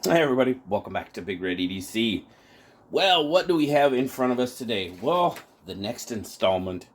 Hi everybody, welcome back to BigRedEDC. Well, what do we have in front of us today? Well, the next installment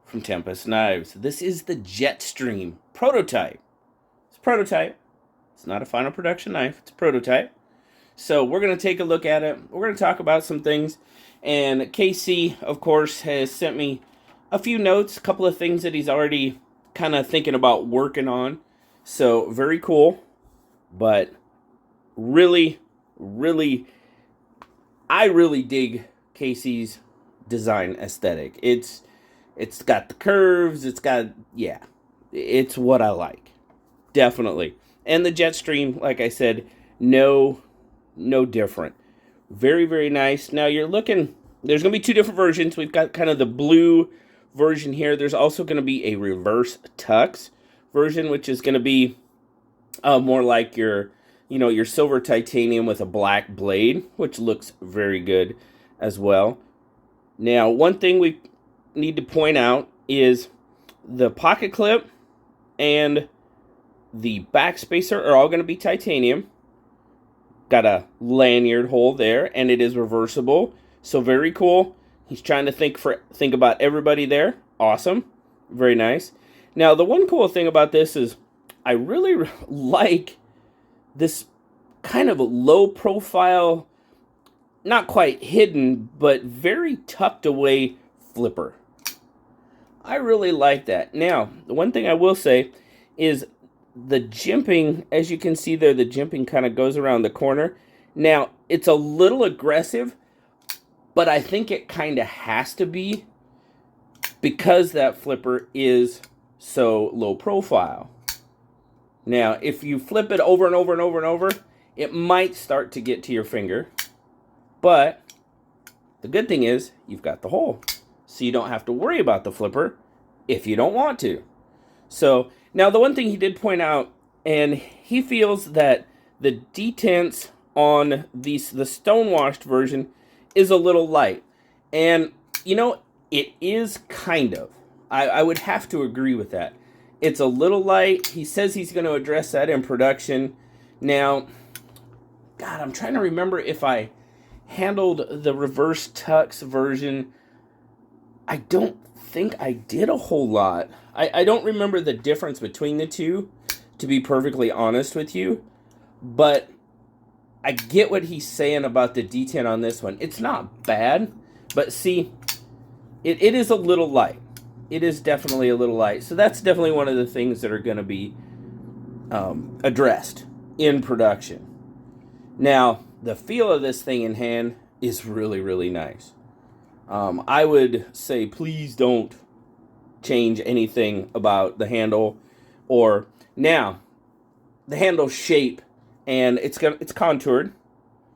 from Tempest Knives. This is the Jetstream prototype. It's a prototype. It's not a final production knife, it's a prototype. So we're going to take a look at it. We're going to talk about some things. And Casey, of course, has sent me a few notes, a couple of things that he's already kind of thinking about working on. So very cool, but really, I really dig Casey's design aesthetic. It's got the curves, it's what I like. Definitely. And the Jetstream, like I said, no different. Very nice. Now you're looking, there's going to be two different versions. We've got kind of the blue version here. There's also going to be a reverse tux version, which is going to be more like your silver titanium with a black blade, which looks very good as well. Now, one thing we need to point out is the pocket clip and the back spacer are all going to be titanium. Got a lanyard hole there, and it is reversible, so very cool. He's trying to think about everybody there. Awesome, very nice. Now, the one cool thing about this is I really like this kind of a low profile, not quite hidden, but very tucked away flipper. I really like that. Now, the one thing I will say is the jimping, as you can see there, the jimping kind of goes around the corner. Now, it's a little aggressive, but I think it kind of has to be because that flipper is so low profile. Now, if you flip it over and over and over and over, it might start to get to your finger. But the good thing is you've got the hole, so you don't have to worry about the flipper if you don't want to. So now the one thing he did point out, and he feels that the detents on the stonewashed version is a little light. And, it is kind of. I would have to agree with that. It's a little light. He says he's going to address that in production. Now, God, I'm trying to remember if I handled the reverse tux version. I don't think I did a whole lot. I don't remember the difference between the two, to be perfectly honest with you. But I get what he's saying about the detent on this one. It's not bad, but see, it is a little light. It is definitely a little light. So that's definitely one of the things that are going to be addressed in production. Now, the feel of this thing in hand is really nice. I would say please don't change anything about the handle or now the handle shape, and it's contoured,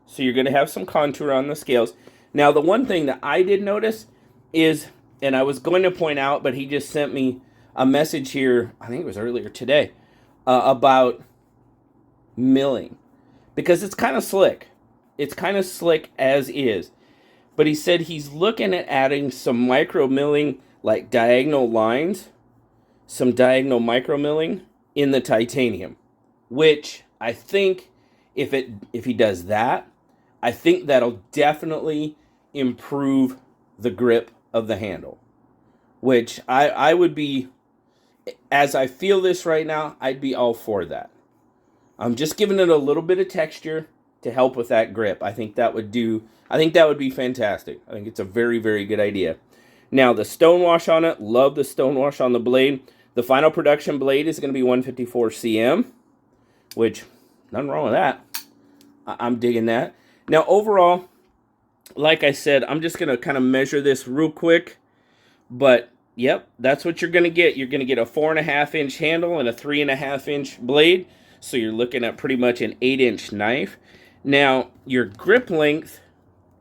so you're going to have some contour on the scales. Now, the one thing that I did notice is, and I was going to point out, but he just sent me a message here, I think it was earlier today, about milling. Because it's kind of slick. It's kind of slick as is. But he said he's looking at adding some micro milling, like diagonal lines, some diagonal micro milling in the titanium. Which I think if he does that, I think that'll definitely improve the grip of the handle. Which I would be, as I feel this right now, I'd be all for that. I'm just giving it a little bit of texture to help with that grip. I think that would be fantastic. I think it's a very good idea. Now, the stonewash on it, love the stonewash on the blade. The final production blade is going to be 154 cm, which, nothing wrong with that. I'm digging that. Now, overall, like I said, I'm just going to kind of measure this real quick. But, yep, that's what you're going to get. You're going to get a 4.5-inch handle and a 3.5-inch blade. So you're looking at pretty much an 8-inch knife. Now, your grip length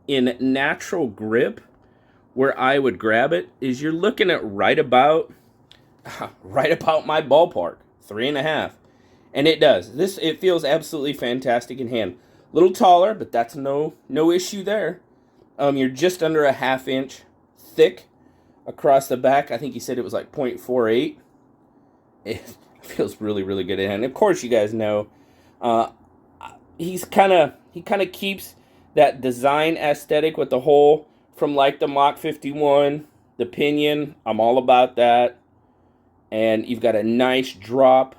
in natural grip, where I would grab it, is you're looking at right about my ballpark, 3.5. And it does. It feels absolutely fantastic in hand. A little taller, but that's no issue there. You're just under a 1/2 inch thick across the back. I think he said it was like 0.48. It feels really good in hand. Of course, you guys know he kind of keeps that design aesthetic with the hole from like the Mach 51, the pinion. I'm all about that. And you've got a nice drop.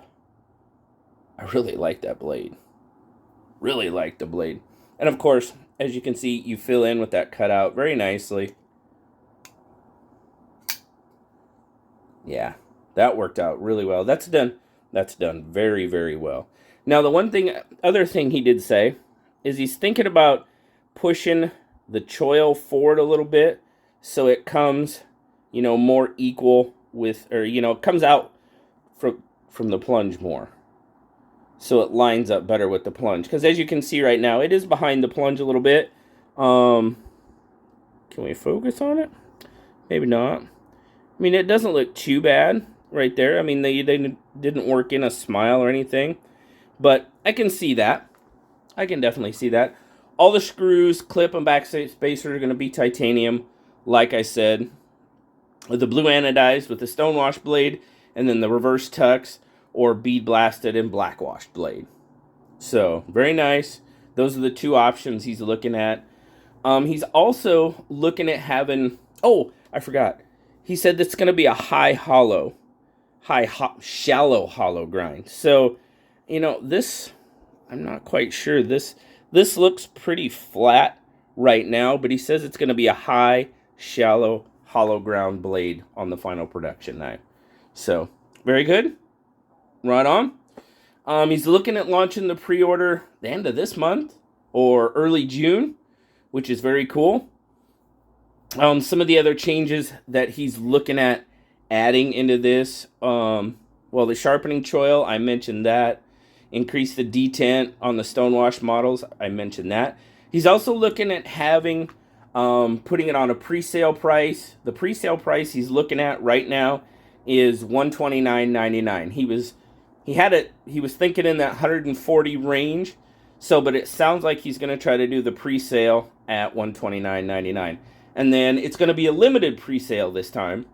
I really like that blade. Really like the blade. And of course, as you can see, you fill in with that cutout very nicely. Yeah, that worked out really well. That's done very, very well. Now, the other thing he did say is he's thinking about pushing the choil forward a little bit so it comes, more equal with, or, it comes out from the plunge more. So it lines up better with the plunge. Because as you can see right now, it is behind the plunge a little bit. Can we focus on it? Maybe not. I mean, it doesn't look too bad right there. I mean, they didn't work in a smile or anything. But I can see that. I can definitely see that. All the screws, clip, and back spacer are going to be titanium, like I said. With the blue anodized with the stonewash blade, and then the reverse tux or bead blasted and blackwashed blade. So, very nice. Those are the two options he's looking at. He's also looking at having... Oh, I forgot. He said that's going to be a shallow hollow grind. So, this, I'm not quite sure. This looks pretty flat right now, but he says it's going to be a shallow hollow ground blade on the final production knife. So, very good. Right on. He's looking at launching the pre-order the end of this month or early June, which is very cool. Some of the other changes that he's looking at adding into this, the sharpening choil, I mentioned that. Increase the detent on the stonewash models, I mentioned that. He's also looking at having, putting it on a pre-sale price. The pre-sale price he's looking at right now is $129.99. He was thinking in that 140 range. But it sounds like he's going to try to do the pre-sale at $129.99. And then it's going to be a limited pre-sale this time.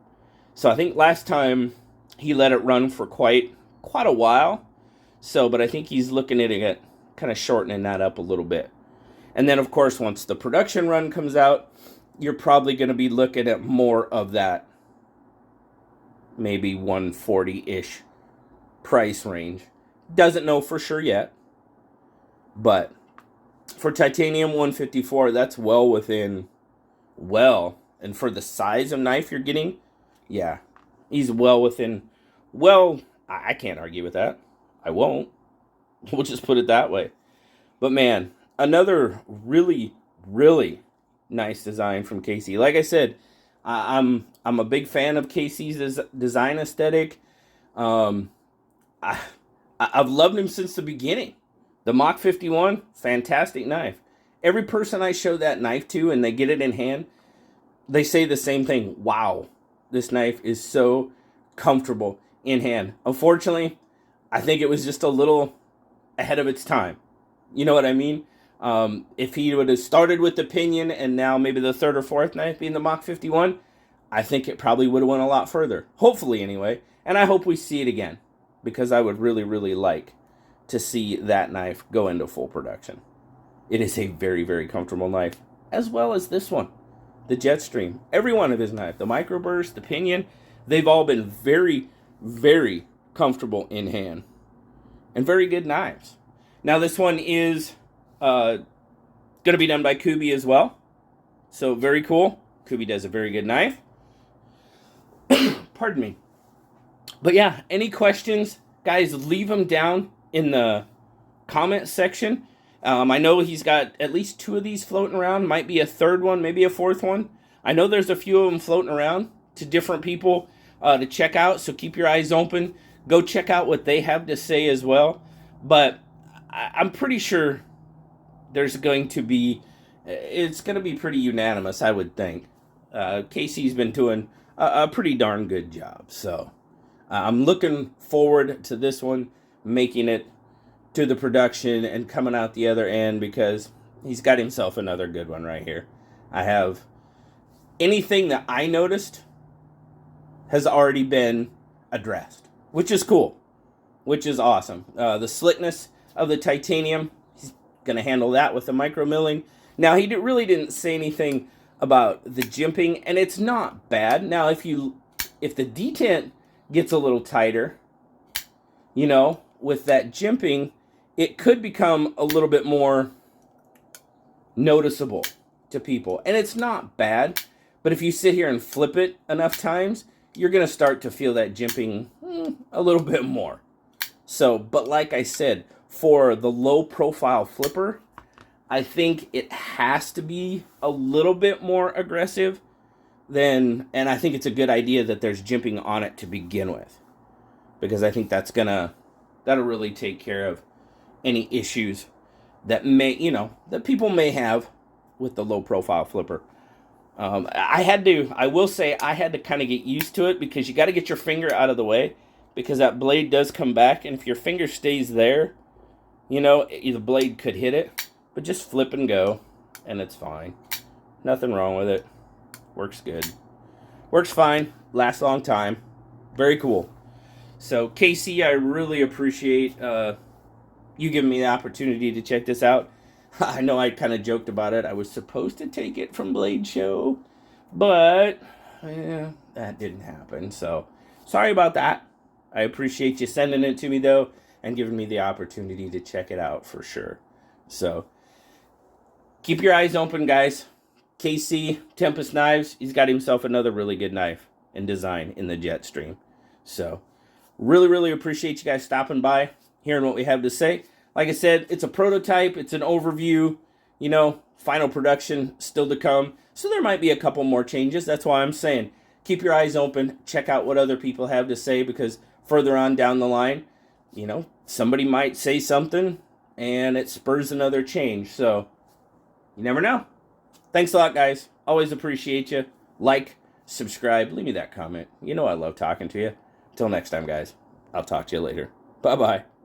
So I think last time he let it run for quite a while. But I think he's looking at it kind of shortening that up a little bit. And then, of course, once the production run comes out, you're probably going to be looking at more of that maybe 140-ish price range. Doesn't know for sure yet. But for titanium 154, that's well within... and for the size of knife you're getting, yeah, he's well within... I can't argue with that. I won't. We'll just put it that way. But man, another really, really nice design from Casey. Like I said, I'm a big fan of Casey's design aesthetic. I've loved him since the beginning. The Mach 51, fantastic knife. Every person I show that knife to and they get it in hand, they say the same thing. Wow, this knife is so comfortable in hand. Unfortunately, I think it was just a little ahead of its time. You know what I mean? If he would have started with the pinion and now maybe the third or fourth knife being the Mach 51, I think it probably would have went a lot further. Hopefully, anyway. And I hope we see it again, because I would really, really like to see that knife go into full production. It is a very, very comfortable knife, as well as this one, the Jetstream. Every one of his knives, the microburst, the pinion, they've all been very, very comfortable in hand, and very good knives. Now this one is going to be done by Kubi as well, so very cool. Kubi does a very good knife. Pardon me. But yeah, any questions, guys, leave them down in the comment section. I know he's got at least 2 of these floating around. Might be a third one, maybe a fourth one. I know there's a few of them floating around to different people to check out, so keep your eyes open. Go check out what they have to say as well. But I'm pretty sure it's going to be pretty unanimous, I would think. Casey's been doing a pretty darn good job. So I'm looking forward to this one, making it to the production and coming out the other end, because he's got himself another good one right here. I have anything that I noticed has already been addressed, which is cool, which is awesome. The slickness of the titanium, he's going to handle that with the micro milling. Now, he really didn't say anything about the jimping, and it's not bad. Now, if the detent gets a little tighter, you know, with that jimping, it could become a little bit more noticeable to people. And it's not bad, but if you sit here and flip it enough times, you're going to start to feel that jimping a little bit more. So, but like I said, for the low profile flipper, I think it has to be a little bit more aggressive and I think it's a good idea that there's jimping on it to begin with, because I think that'll really take care of any issues that that people may have with the low profile flipper. I will say I had to kind of get used to it, because you got to get your finger out of the way, because that blade does come back, and if your finger stays there, the blade could hit it. But just flip and go, and it's fine. Nothing wrong with it. Works good. Works fine. Lasts a long time. Very cool. So, Casey, I really appreciate you giving me the opportunity to check this out. I know I kind of joked about it. I was supposed to take it from Blade Show, but that didn't happen. So, sorry about that. I appreciate you sending it to me, though, and giving me the opportunity to check it out for sure. So, keep your eyes open, guys. KC, Tempest Knives, he's got himself another really good knife and design in the Jetstream. So, really, really appreciate you guys stopping by, hearing what we have to say. Like I said, it's a prototype, it's an overview, final production still to come. So there might be a couple more changes. That's why I'm saying, keep your eyes open, check out what other people have to say, because further on down the line, somebody might say something and it spurs another change. So, you never know. Thanks a lot, guys. Always appreciate you. Like, subscribe, leave me that comment. I love talking to you. Until next time, guys. I'll talk to you later. Bye-bye.